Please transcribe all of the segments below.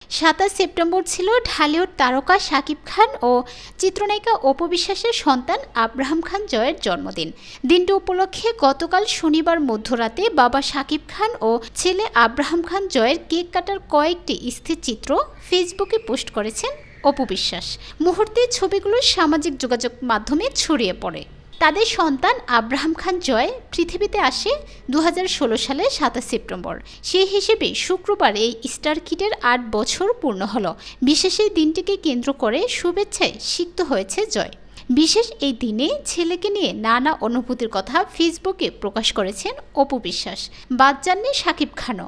27 September ছিল ঢালিউড তারকা শাকিব খান ও চিত্রনায়িকা অপু বিশ্বাসের সন্তান আব্রাহাম খান জয়ের জন্মদিন। দিনটি উপলক্ষে গতকাল শনিবার মধ্যরাতে বাবা শাকিব খান ও ছেলে আব্রাহাম খান জয়ের কেক কাটার কয়েকটি স্থিরচিত্র ফেসবুকে পোস্ট করেছেন অপু বিশ্বাস। মুহূর্তে ছবিগুলো সামাজিক যোগাযোগ মাধ্যমে ছড়িয়ে পড়ে। তাদের সন্তান আব্রাহাম খান জয় পৃথিবীতে আসে 2016 সালে 27 সেপ্টেম্বর। সেই হিসেবে শুক্রবার এই স্টার কিডের 8 বছর পূর্ণ হলো। বিশেষ এই দিনটিকে কেন্দ্র করে শুভেচ্ছায় সিক্ত হয়েছে জয়। বিশেষ এই দিনে ছেলেকে নিয়ে নানা অনুভূতির কথা ফেসবুকে প্রকাশ করেছেন অপু বিশ্বাস। বাদ যাননি শাকিব খানও।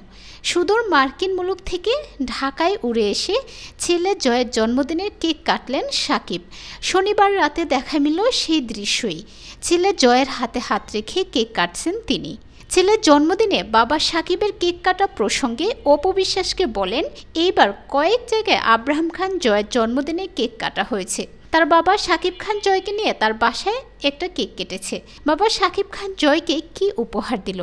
সুদূর মার্কিন মুলুক থেকে ঢাকায় উড়ে এসে ছেলে জয়ের জন্মদিনের কেক কাটলেন শাকিব। শনিবার রাতে দেখা মিলল সেই দৃশ্যই। ছেলে জয়ের হাতে হাত রেখে কেক কাটছেন তিনি। ছেলের জন্মদিনে বাবা শাকিবের কেক কাটা প্রসঙ্গে অপু বিশ্বাসকে বলেন, এইবার কয়েক জায়গায় আব্রাহাম খান জয়ের জন্মদিনে কেক কাটা হয়েছে। তার বাবা শাকিব খান জয়কে নিয়ে তার বাসায় একটা কেক কেটেছে। বাবা শাকিব খান জয়কে কি উপহার দিল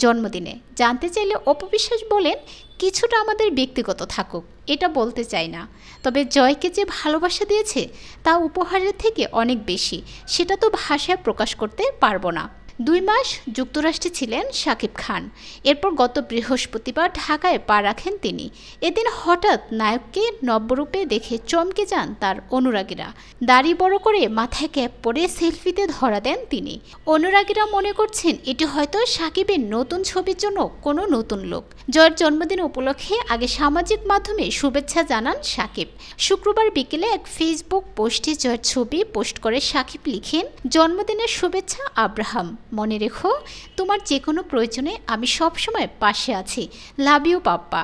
জন্মদিনে জানতে চাইলে অপু বিশ্বাস বলেন, কিছুটা আমাদের ব্যক্তিগত থাকুক এটা বলতে চাই না, তবে জয়কে যে ভালোবাসা দিয়েছে তা উপহারের থেকে অনেক বেশি, সেটা তো ভাষায় প্রকাশ করতে পারবো না। 2 মাস যুক্তরাষ্ট্রে ছিলেন শাকিব খান। এরপর গত বৃহস্পতিবার ঢাকায় পা রাখেন তিনি। এদিন হঠাৎ নায়ককে নব্যরূপে দেখে চমকে যান তার অনুরাগীরা। দাড়ি বড় করে মাথায় ক্যাপ পরে সেলফিতে ধরা দেন তিনি। অনুরাগীরা মনে করছেন এটি হয়তো শাকিবের নতুন ছবির জন্য কোনো নতুন লোক। জয়ের জন্মদিন উপলক্ষে আগে সামাজিক মাধ্যমে শুভেচ্ছা জানান শাকিব। শুক্রবার বিকেলে এক ফেসবুক পোস্টে জয়ের ছবি পোস্ট করে শাকিব লিখেন, জন্মদিনের শুভেচ্ছা আব্রাহাম, মনে রেখো তোমার যে কোনো প্রয়োজনে আমি সবসময় পাশে আছি, লাভ ইউ পাপ্পা।